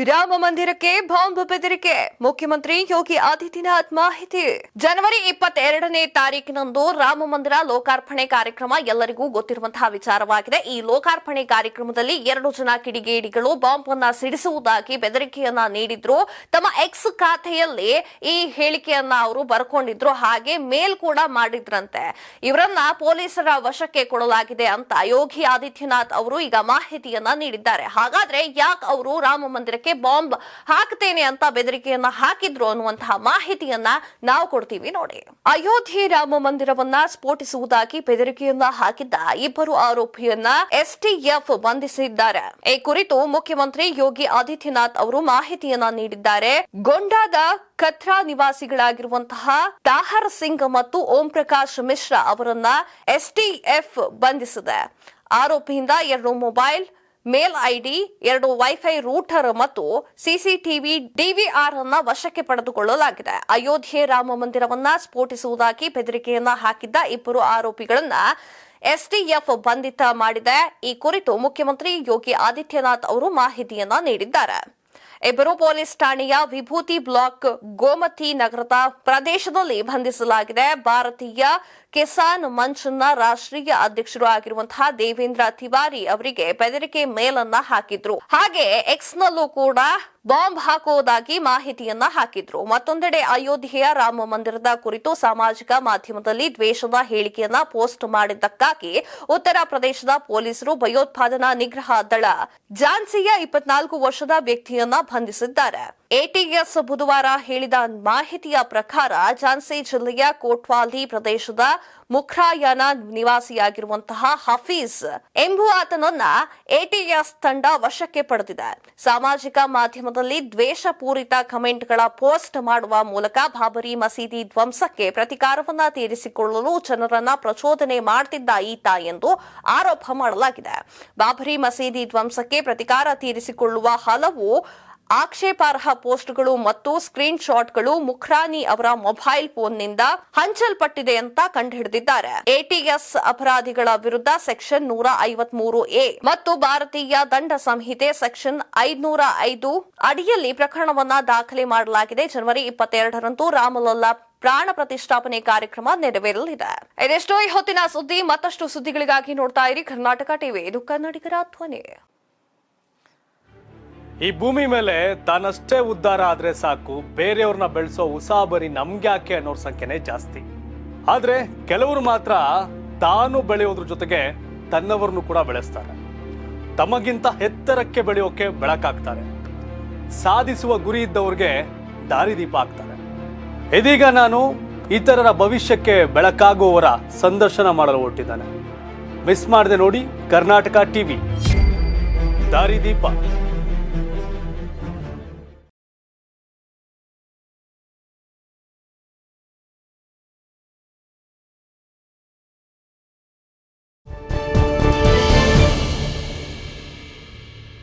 ರಾಮ ಮಂದಿರಕ್ಕೆ ಬಾಂಬ್ ಬೆದರಿಕೆ ಮುಖ್ಯಮಂತ್ರಿ ಯೋಗಿ ಆದಿತ್ಯನಾಥ್ ಮಾಹಿತಿ. ಜನವರಿ 22ನೇ ತಾರೀಕಿನಂದು ರಾಮ ಮಂದಿರ ಲೋಕಾರ್ಪಣೆ ಕಾರ್ಯಕ್ರಮ ಎಲ್ಲರಿಗೂ ಗೊತ್ತಿರುವಂತಹ ವಿಚಾರವಾಗಿದೆ. ಈ ಲೋಕಾರ್ಪಣೆ ಕಾರ್ಯಕ್ರಮದಲ್ಲಿ 2 ಜನ ಕಿಡಿಗೇಡಿಗಳು ಬಾಂಬ್ ಅನ್ನ ಸಿಡಿಸುವುದಾಗಿ ಬೆದರಿಕೆಯನ್ನ ನೀಡಿದ್ರು. ತಮ್ಮ ಎಕ್ಸ್ ಖಾತೆಯಲ್ಲಿ ಈ ಹೇಳಿಕೆಯನ್ನ ಅವರು ಬರ್ಕೊಂಡಿದ್ರು. ಹಾಗೆ ಮೇಲ್ ಕೂಡ ಮಾಡಿದ್ರಂತೆ. ಇವರನ್ನ ಪೊಲೀಸರ ವಶಕ್ಕೆ ಕೊಡಲಾಗಿದೆ ಅಂತ ಯೋಗಿ ಆದಿತ್ಯನಾಥ್ ಅವರು ಈಗ ಮಾಹಿತಿಯನ್ನ ನೀಡಿದ್ದಾರೆ. ಹಾಗಾದ್ರೆ ಯಾಕೆ ಅವರು ರಾಮ ಮಂದಿರಕ್ಕೆ ಬಾಂಬ್ ಹಾಕ್ತೇನೆ ಅಂತ ಬೆದರಿಕೆಯನ್ನ ಹಾಕಿದ್ರು ಅನ್ನುವಂತಹ ಮಾಹಿತಿಯನ್ನ ನಾವು ಕೊಡ್ತೀವಿ ನೋಡಿ. ಅಯೋಧ್ಯೆ ರಾಮ ಮಂದಿರವನ್ನ ಸ್ಫೋಟಿಸುವುದಾಗಿ ಬೆದರಿಕೆಯನ್ನ ಹಾಕಿದ್ದ 2 ಆರೋಪಿಯನ್ನ ಎಸ್ಟಿಎಫ್ ಬಂಧಿಸಿದ್ದಾರೆ. ಈ ಕುರಿತು ಮುಖ್ಯಮಂತ್ರಿ ಯೋಗಿ ಆದಿತ್ಯನಾಥ್ ಅವರು ಮಾಹಿತಿಯನ್ನ ನೀಡಿದ್ದಾರೆ. ಗೊಂಡಾದ ಕತ್ರಾ ನಿವಾಸಿಗಳಾಗಿರುವಂತಹ ತಾಹರ್ ಸಿಂಗ್ ಮತ್ತು ಓಂ ಪ್ರಕಾಶ್ ಮಿಶ್ರಾ ಅವರನ್ನ ಎಸ್ಟಿಎಫ್ ಬಂಧಿಸಿದೆ. ಆರೋಪಿಯಿಂದ 2 mobile, mail ID, 2 wifi router ಮತ್ತು ಸಿಸಿಟಿವಿ ಡಿವಿಆರ್ ಅನ್ನ ವಶಕ್ಕೆ ಪಡೆದುಕೊಳ್ಳಲಾಗಿದೆ. ಅಯೋಧ್ಯೆ ರಾಮ ಮಂದಿರವನ್ನ ಸ್ಫೋಟಿಸುವುದಾಗಿ ಬೆದರಿಕೆಯನ್ನ ಹಾಕಿದ್ದ 2 ಆರೋಪಿಗಳನ್ನ ಎಸ್ಟಿಎಫ್ ಬಂಧಿತ ಮಾಡಿದೆ. ಈ ಕುರಿತು ಮುಖ್ಯಮಂತ್ರಿ ಯೋಗಿ ಆದಿತ್ಯನಾಥ್ ಅವರು ಮಾಹಿತಿಯನ್ನ ನೀಡಿದ್ದಾರೆ. 2 ಪೊಲೀಸ್ ಠಾಣೆಯ ವಿಭೂತಿ ಬ್ಲಾಕ್ ಗೋಮತಿ ನಗರದ ಪ್ರದೇಶದಲ್ಲಿ ಬಂಧಿಸಲಾಗಿದೆ. ಭಾರತೀಯ ಕಿಸಾನ್ ಮಂಚ್ನ ರಾಷ್ಟ್ರೀಯ ಅಧ್ಯಕ್ಷರು ಆಗಿರುವಂತಹ ದೇವೇಂದ್ರ ತಿವಾರಿ ಅವರಿಗೆ ಬೆದರಿಕೆ ಮೇಲನ್ನ ಹಾಕಿದ್ರು. ಹಾಗೆ ಎಕ್ಸ್ ನಲ್ಲೂ ಕೂಡ ಬಾಂಬ್ ಹಾಕುವುದಾಗಿ ಮಾಹಿತಿಯನ್ನ ಹಾಕಿದ್ರು. ಮತ್ತೊಂದೆಡೆ ಅಯೋಧ್ಯೆಯ ರಾಮ ಮಂದಿರದ ಕುರಿತು ಸಾಮಾಜಿಕ ಮಾಧ್ಯಮದಲ್ಲಿ ದ್ವೇಷದ ಹೇಳಿಕೆಯನ್ನ ಪೋಸ್ಟ್ ಮಾಡಿದ್ದಕ್ಕಾಗಿ ಉತ್ತರ ಪ್ರದೇಶದ ಪೊಲೀಸರು ಭಯೋತ್ಪಾದನಾ ನಿಗ್ರಹ ದಳ ಝಾನ್ಸಿಯ 24 ವರ್ಷದ ವ್ಯಕ್ತಿಯನ್ನ ಬಂಧಿಸಿದ್ದಾರೆ. ಎಟಿಎಸ್ ಬುಧವಾರ ಹೇಳಿದ ಮಾಹಿತಿಯ ಪ್ರಕಾರ ಝಾನ್ಸಿ ಜಿಲ್ಲೆಯ ಕೋಟ್ವಾಲಿ ಪ್ರದೇಶದ ಮುಖ್ರಾಯನ ನಿವಾಸಿಯಾಗಿರುವಂತಹ ಹಫೀಜ್ ಎಂಬುವಾತನನ್ನ ಎಟಿಎಸ್ ತಂಡ ವಶಕ್ಕೆ ಪಡೆದಿದೆ. ಸಾಮಾಜಿಕ ಮಾಧ್ಯಮದಲ್ಲಿ ದ್ವೇಷಪೂರಿತ ಕಮೆಂಟ್ಗಳ ಪೋಸ್ಟ್ ಮಾಡುವ ಮೂಲಕ ಬಾಬರಿ ಮಸೀದಿ ಧ್ವಂಸಕ್ಕೆ ಪ್ರತಿಕಾರವನ್ನ ತೀರಿಸಿಕೊಳ್ಳಲು ಜನರನ್ನ ಪ್ರಚೋದನೆ ಮಾಡುತ್ತಿದ್ದ ಈತ ಎಂದು ಆರೋಪ ಮಾಡಲಾಗಿದೆ. ಬಾಬರಿ ಮಸೀದಿ ಧ್ವಂಸಕ್ಕೆ ಪ್ರತಿಕಾರ ತೀರಿಸಿಕೊಳ್ಳುವ ಹಲವು ಆಕ್ಷೇಪಾರ್ಹ ಪೋಸ್ಟ್ಗಳು ಮತ್ತು ಸ್ಕ್ರೀನ್ ಶಾಟ್ಗಳು ಮುಖ್ರಾನಿ ಅವರ ಮೊಬೈಲ್ ಫೋನ್ನಿಂದ ಹಂಚಲ್ಪಟ್ಟಿದೆ ಅಂತ ಕಂಡುಹಿಡಿದಿದ್ದಾರೆ. ಎಟಿಎಸ್ ಅಪರಾಧಿಗಳ ವಿರುದ್ಧ ಸೆಕ್ಷನ್ 153A ಮತ್ತು ಭಾರತೀಯ ದಂಡ ಸಂಹಿತೆ ಸೆಕ್ಷನ್ 505 ಅಡಿಯಲ್ಲಿ ಪ್ರಕರಣವನ್ನ ದಾಖಲೆ ಮಾಡಲಾಗಿದೆ. ಜನವರಿ 22ರಂದು ರಾಮಲಲ್ಲಾ ಪ್ರಾಣ ಪ್ರತಿಷ್ಠಾಪನೆ ಕಾರ್ಯಕ್ರಮ ನೆರವೇರಲಿದೆ. ಇದೆಷ್ಟೋ ಈ ಹೊತ್ತಿನ ಸುದ್ದಿ. ಮತ್ತಷ್ಟು ಸುದ್ದಿಗಳಿಗಾಗಿ ನೋಡ್ತಾ ಇರಿ ಕರ್ನಾಟಕ ಟಿವಿ. ಇದು ಕನ್ನಡಿಗರ ಧ್ವನಿ. ಈ ಭೂಮಿ ಮೇಲೆ ತಾನಷ್ಟೇ ಉದ್ಧಾರ ಆದ್ರೆ ಸಾಕು, ಬೇರೆಯವ್ರನ್ನ ಬೆಳೆಸೋ ಉಸಾಬರಿ ನಮ್ಗ್ಯಾಕೆ ಅನ್ನೋರ್ ಸಂಖ್ಯೆನೇ ಜಾಸ್ತಿ. ಆದ್ರೆ ಕೆಲವರು ಮಾತ್ರ ತಾನು ಬೆಳೆಯೋದ್ರ ಜೊತೆಗೆ ತನ್ನವರನ್ನು ಕೂಡ ಬೆಳೆಸ್ತಾರೆ. ತಮಗಿಂತ ಎತ್ತರಕ್ಕೆ ಬೆಳೆಯೋಕೆ ಬೆಳಕಾಗ್ತಾರೆ. ಸಾಧಿಸುವ ಗುರಿ ಇದ್ದವ್ರಿಗೆ ದಾರಿದೀಪ ಆಗ್ತಾರೆ. ಇದೀಗ ನಾನು ಇತರರ ಭವಿಷ್ಯಕ್ಕೆ ಬೆಳಕಾಗುವವರ ಸಂದರ್ಶನ ಮಾಡಲು ಹೊರಟಿದ್ದಾನೆ. ಮಿಸ್ ಮಾಡದೆ ನೋಡಿ ಕರ್ನಾಟಕ ಟಿವಿ ದಾರಿದೀಪ.